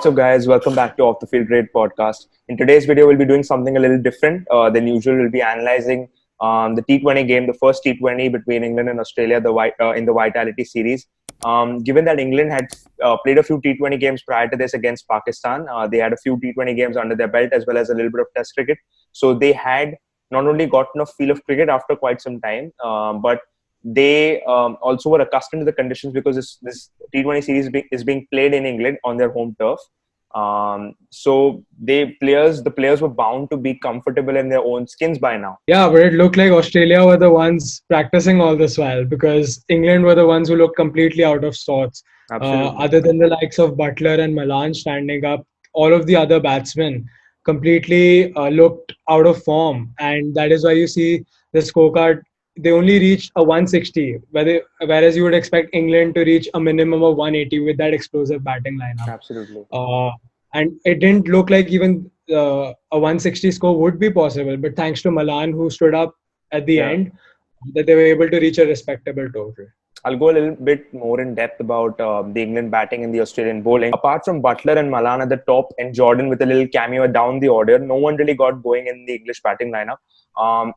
What's up, guys? Welcome back to Off the Field Grade podcast. In today's video, we'll be doing something a little different than usual. We'll be analyzing the T20 game, the first T20 between England and Australia in the Vitality series. Given that England had played a few T20 games prior to this against Pakistan, they had a few T20 games under their belt as well as a little bit of Test cricket. So they had not only gotten a feel of cricket after quite some time, but they also were accustomed to the conditions because this T20 series is being played in England on their home turf. So the players were bound to be comfortable in their own skins by now. Yeah, but it looked like Australia were the ones practicing all this while because England were the ones who looked completely out of sorts. Absolutely. Other than the likes of Butler and Malan standing up, all of the other batsmen completely looked out of form. And that is why you see the scorecard, they only reached a 160, whereas you would expect England to reach a minimum of 180 with that explosive batting lineup. Absolutely. And it didn't look like even a 160 score would be possible. But thanks to Malan, who stood up at the end, that they were able to reach a respectable total. I'll go a little bit more in depth about the England batting and the Australian bowling. Apart from Butler and Malan at the top and Jordan with a little cameo down the order, no one really got going in the English batting lineup.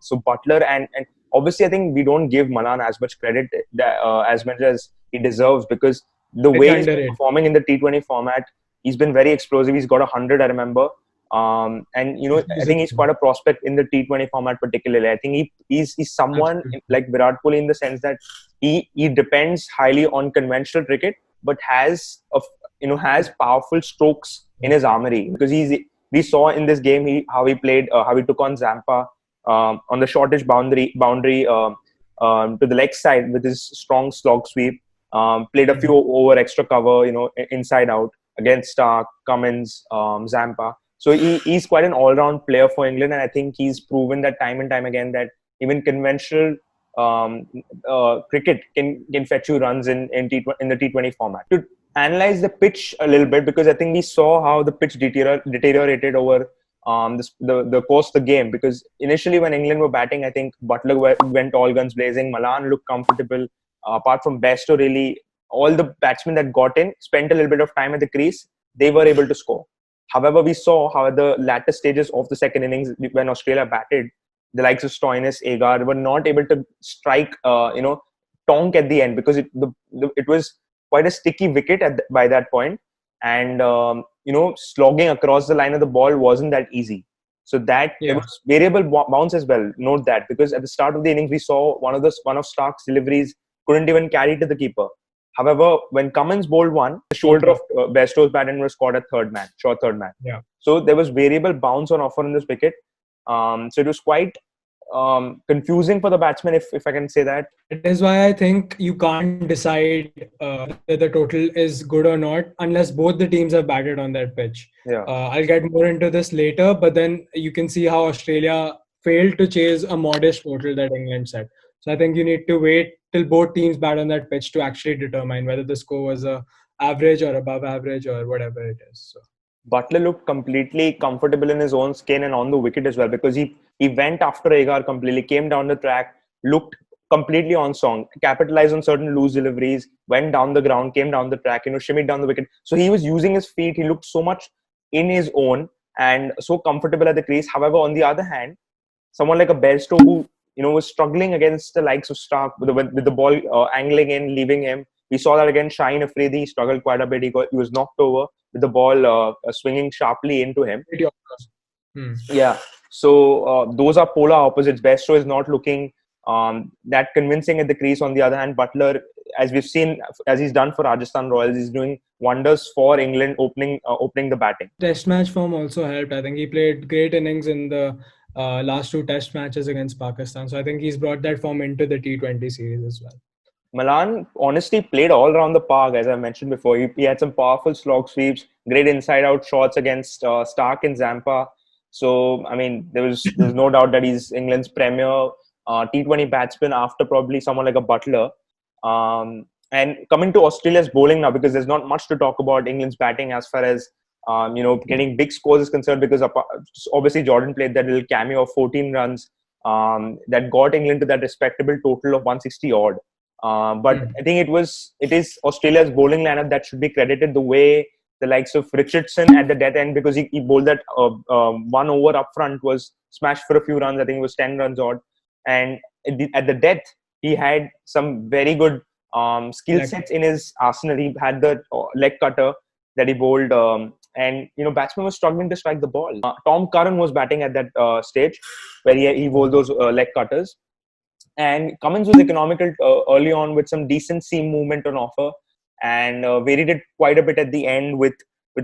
So Butler and obviously I think we don't give Malan as much credit as much as he deserves because the way he's been performing in the T20 format, he's been very explosive. He's got 100, I remember. And I think he's quite a prospect in the T20 format particularly. I think he's someone like Virat Kohli in the sense that he depends highly on conventional cricket, but has powerful strokes in his armory because we saw in this game how he played, how he took on Zampa on the shortish boundary to the leg side with his strong slog sweep. Played a few over extra cover, inside out against Stark, Cummins, Zampa. So he's quite an all-round player for England, and I think he's proven that time and time again that even conventional cricket can fetch you runs in the T20 format. To analyze the pitch a little bit, because I think we saw how the pitch deteriorated over the course of the game. Because initially when England were batting, I think Butler went all guns blazing. Malan looked comfortable. Apart from Bairstow, really, all the batsmen that got in spent a little bit of time at the crease. They were able to score. However, we saw how at the latter stages of the second innings, when Australia batted, the likes of Stoinis, Agar were not able to strike, tonk at the end because it was quite a sticky wicket by that point, and slogging across the line of the ball wasn't that easy. So that there was variable bounce as well. Note that because at the start of the innings, we saw one of Stark's deliveries couldn't even carry to the keeper. However, when Cummins bowled one, the shoulder of Bairstow's bat and was caught at short third man. Yeah. So there was variable bounce on offer in this wicket. So it was quite confusing for the batsman, if I can say that. It is why I think you can't decide whether the total is good or not unless both the teams have batted on that pitch. Yeah. I'll get more into this later, but then you can see how Australia failed to chase a modest total that England set. So I think you need to wait till both teams bat on that pitch to actually determine whether the score was average or above average or whatever it is. So Butler looked completely comfortable in his own skin and on the wicket as well because he went after Agar completely, came down the track, looked completely on song, capitalized on certain loose deliveries, went down the ground, came down the track, shimmied down the wicket. So he was using his feet. He looked so much in his own and so comfortable at the crease. However, on the other hand, someone like a Bairstow who was struggling against the likes of Stark with the ball angling in, leaving him. We saw that again. Shaheen Afridi struggled quite a bit. He was knocked over with the ball swinging sharply into him. Yeah. So those are polar opposites. Bairstow is not looking that convincing at the crease. On the other hand, Butler, as we've seen, as he's done for Rajasthan Royals, he's doing wonders for England, opening the batting. Test match form also helped. I think he played great innings in the last two test matches against Pakistan. So I think he's brought that form into the T20 series as well. Malan honestly played all around the park, as I mentioned before. He had some powerful slog sweeps, great inside-out shots against Stark and Zampa. So, I mean, there's no doubt that he's England's premier T20 batsman after probably someone like a Butler. And coming to Australia's bowling now, because there's not much to talk about England's batting as far as getting big scores is concerned, because obviously Jordan played that little cameo of 14 runs that got England to that respectable total of 160 odd. But I think it is Australia's bowling lineup that should be credited. The way the likes of Richardson at the death end, because he bowled that 1 over up front was smashed for a few runs. I think it was 10 runs odd. And at the death, he had some very good skill Like, sets in his arsenal. He had the leg cutter that he bowled, and batsmen were struggling to strike the ball. Tom Curran was batting at that stage where he bowled those leg cutters. And Cummins was economical early on with some decent seam movement on offer, and varied it quite a bit at the end with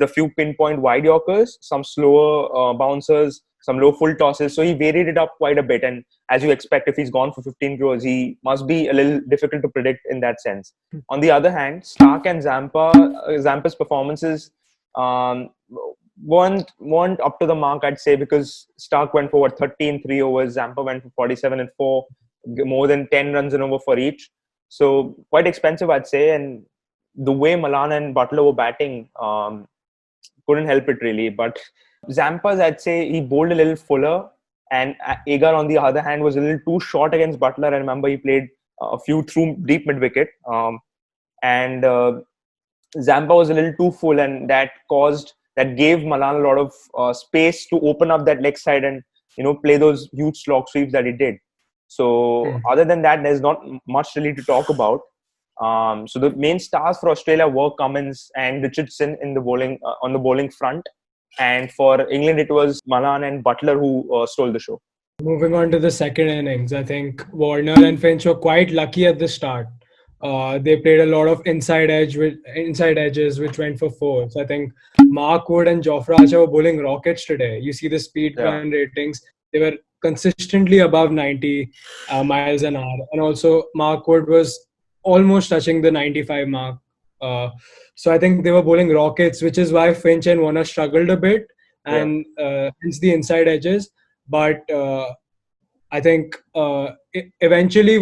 a few pinpoint wide yorkers, some slower bouncers, some low full tosses. So he varied it up quite a bit. And as you expect, if he's gone for 15 crores, he must be a little difficult to predict in that sense. On the other hand, Stark and Zampa's performances um, weren't up to the mark, I'd say, because Stark went for what, 30 in 3 overs, Zampa went for 47 and 4, more than 10 runs and over for each. So quite expensive, I'd say. And the way Malan and Butler were batting couldn't help it really. But Zampa's, I'd say, he bowled a little fuller, and Agar, on the other hand, was a little too short against Butler. I remember he played a few through deep mid wicket, and Zampa was a little too full, and that gave Malan a lot of space to open up that leg side and play those huge slog sweeps that he did. So other than that, there's not much really to talk about. So the main stars for Australia were Cummins and Richardson in the bowling on the bowling front, and for England it was Malan and Butler who stole the show. moving on to the second innings, I think Warner and Finch were quite lucky at the start. They played a lot of inside edges, which went for four. So I think Mark Wood and Jofra Archer were bowling rockets today. You see the speed Yeah. run ratings; they were consistently above 90 miles an hour, and also Mark Wood was almost touching the 95 mark. So I think they were bowling rockets, which is why Finch and Warner struggled a bit, Yeah. and hence the inside edges. But I think eventually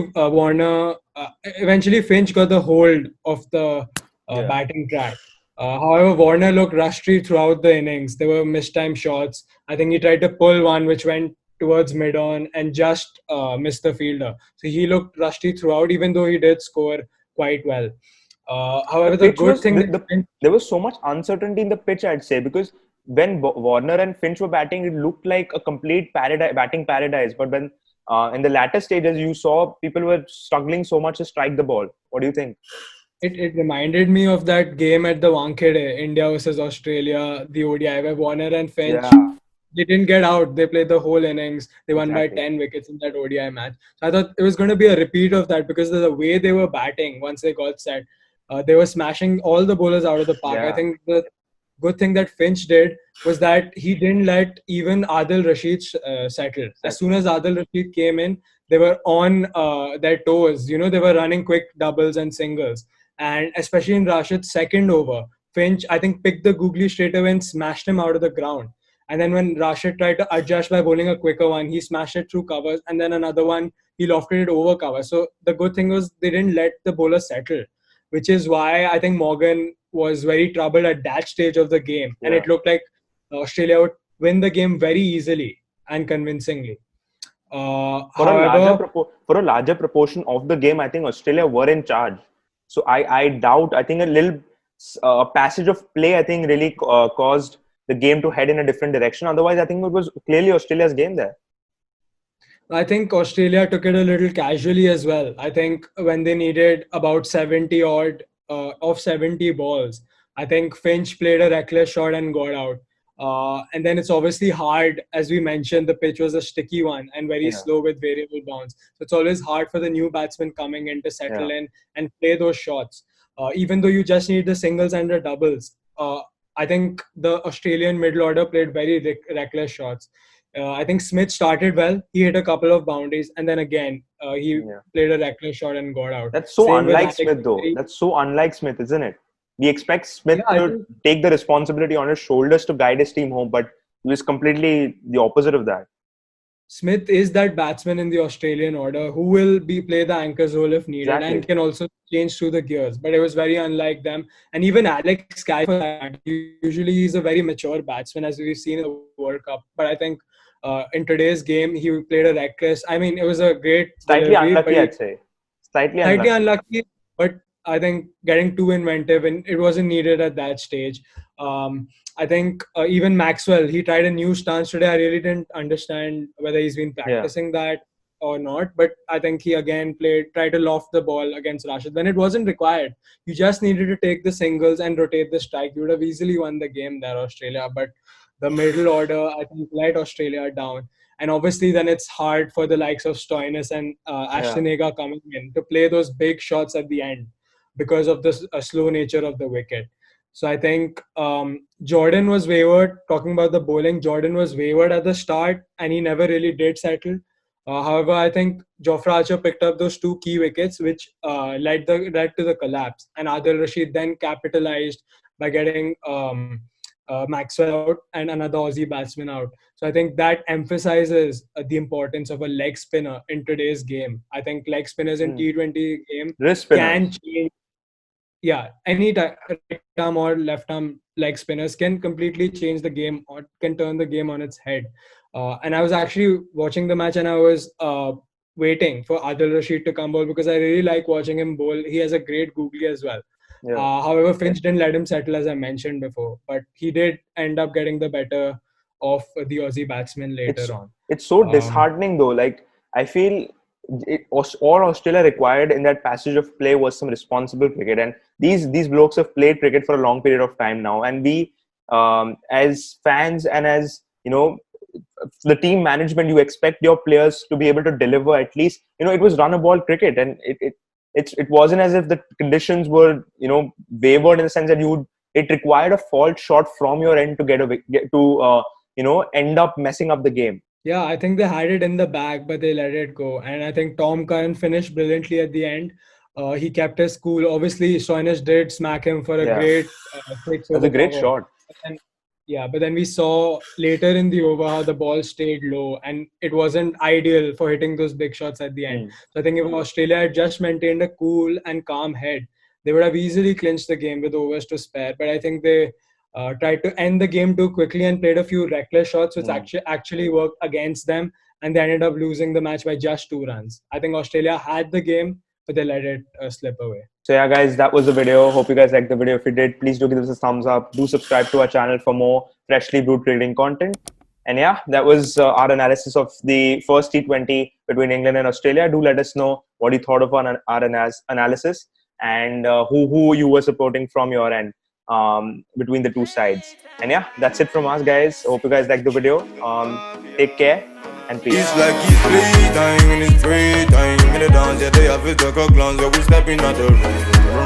Finch got the hold of the Yeah. batting track. However, Warner looked rusty throughout the innings. There were mistimed shots. I think he tried to pull one which went towards mid-on and just missed the fielder. So he looked rusty throughout, even though he did score quite well. The However, the pitch good was thing that there was so much uncertainty in the pitch, I'd say, because when Warner and Finch were batting, it looked like a complete batting paradise. But when in the latter stages, you saw people were struggling so much to strike the ball. What do you think? it reminded me of that game at the Wankhede, India versus Australia, the ODI, where Warner and Finch, Yeah, they didn't get out. They played the whole innings. They won by exactly. 10 wickets in that ODI match. So I thought it was going to be a repeat of that because of the way they were batting once they got set. They were smashing all the bowlers out of the park. I Yeah, think the good thing that Finch did was that he didn't let even Adil Rashid settle. As soon exactly. as Adil Rashid came in, they were on their toes. You know, they were running quick doubles and singles. And especially in Rashid's second over, Finch, I think, picked the googly straight away and smashed him out of the ground. And then when Rashid tried to adjust by bowling a quicker one, he smashed it through covers. And then another one, he lofted it over cover. So the good thing was they didn't let the bowler settle, which is why I think Morgan was very troubled at that stage of the game. And Yeah. it looked like Australia would win the game very easily and convincingly. However, For a larger proportion of the game, I think Australia were in charge. So I doubt. I think a little passage of play, I think, really caused the game to head in a different direction. Otherwise, I think it was clearly Australia's game there. I think Australia took it a little casually as well. I think when they needed about 70 odd of 70 balls, I think Finch played a reckless shot and got out. And then it's obviously hard, as we mentioned, the pitch was a sticky one and very Yeah, slow with variable bounce. So it's always hard for the new batsman coming in to yeah, settle in and play those shots. Even though you just need the singles and the doubles, I think the Australian middle order played very reckless shots. I think Smith started well. He hit a couple of boundaries, and then again he yeah. played a reckless shot and got out. That's so Same with unlike Alex Smith, though. Perry. That's so unlike Smith, isn't it? We expect Smith Yeah, I to think take the responsibility on his shoulders to guide his team home, but he was completely the opposite of that. Smith is that batsman in the Australian order who will be play the anchor's role if needed and Exactly. can also change through the gears. But it was very unlike them. And even Alex Carey, for that matter, usually he's a very mature batsman as we've seen in the World Cup. But I think in today's game he played a reckless. I mean, it was a great Slightly delivery, but unlucky, he I'd say. Slightly slightly unlucky. unlucky. But I think getting too inventive and it wasn't needed at that stage. I think even Maxwell, he tried a new stance today. I really didn't understand whether he's been Yeah. practicing that or not, but I think he again tried to loft the ball against Rashid when it wasn't required. You just needed to take the singles and rotate the strike. You would have easily won the game there, Australia. But the middle order, I think, let Australia down. And obviously, then it's hard for the likes of Stoinis and Yeah. Ashtonega coming in to play those big shots at the end because of the slow nature of the wicket. So I think Jordan was wayward. Talking about the bowling, Jordan was wayward at the start, and he never really did settle. However, I think Jofra Archer picked up those two key wickets, which led to the collapse. And Adil Rashid then capitalized by getting Maxwell out and another Aussie batsman out. So I think that emphasizes the importance of a leg spinner in today's game. I think leg spinners in Mm. T20 game Wrist can spinners. change. Yeah, any right arm or left arm leg spinners can completely change the game or can turn the game on its head. And I was actually watching the match and I was waiting for Adil Rashid to come bowl because I really like watching him bowl. He has a great googly as well. Yeah. However, Finch didn't let him settle, as I mentioned before, but he did end up getting the better of the Aussie batsman later It's on. it's so Um, disheartening though. Like I feel all Australia required in that passage of play was some responsible cricket, and these blokes have played cricket for a long period of time now, and we, as fans and as the team management, you expect your players to be able to deliver at least. It was run a ball cricket, and it wasn't as if the conditions were wavered in the sense that it required a fault shot from your end to get to end up messing up the game. Yeah, I think they had it in the bag, but they let it go. And I think Tom Curran finished brilliantly at the end. He kept his cool. Obviously, Stoinis did smack him for a Yeah, great six that's over a great cover. shot. But then, yeah, but then we saw later in the over how the ball stayed low and it wasn't ideal for hitting those big shots at the end. Mm. So I think if Australia had just maintained a cool and calm head, they would have easily clinched the game with overs to spare. But I think they tried to end the game too quickly and played a few reckless shots, which Mm. actually worked against them, and they ended up losing the match by just 2 runs. I think Australia had the game, but they let it slip away. So yeah, guys, that was the video. Hope you guys liked the video. If you did, please do give us a thumbs up. Do subscribe to our channel for more freshly brewed trading content. And yeah, that was our analysis of the first T20 between England and Australia. Do let us know what you thought of our analysis, and who you were supporting from your end between the two sides. And yeah, that's it from us, guys. Hope you guys liked the video. Take care and peace. It's like it's playtime and it's free time. In the dance, yeah, they have it like a glance. Yeah, we stepping out the room.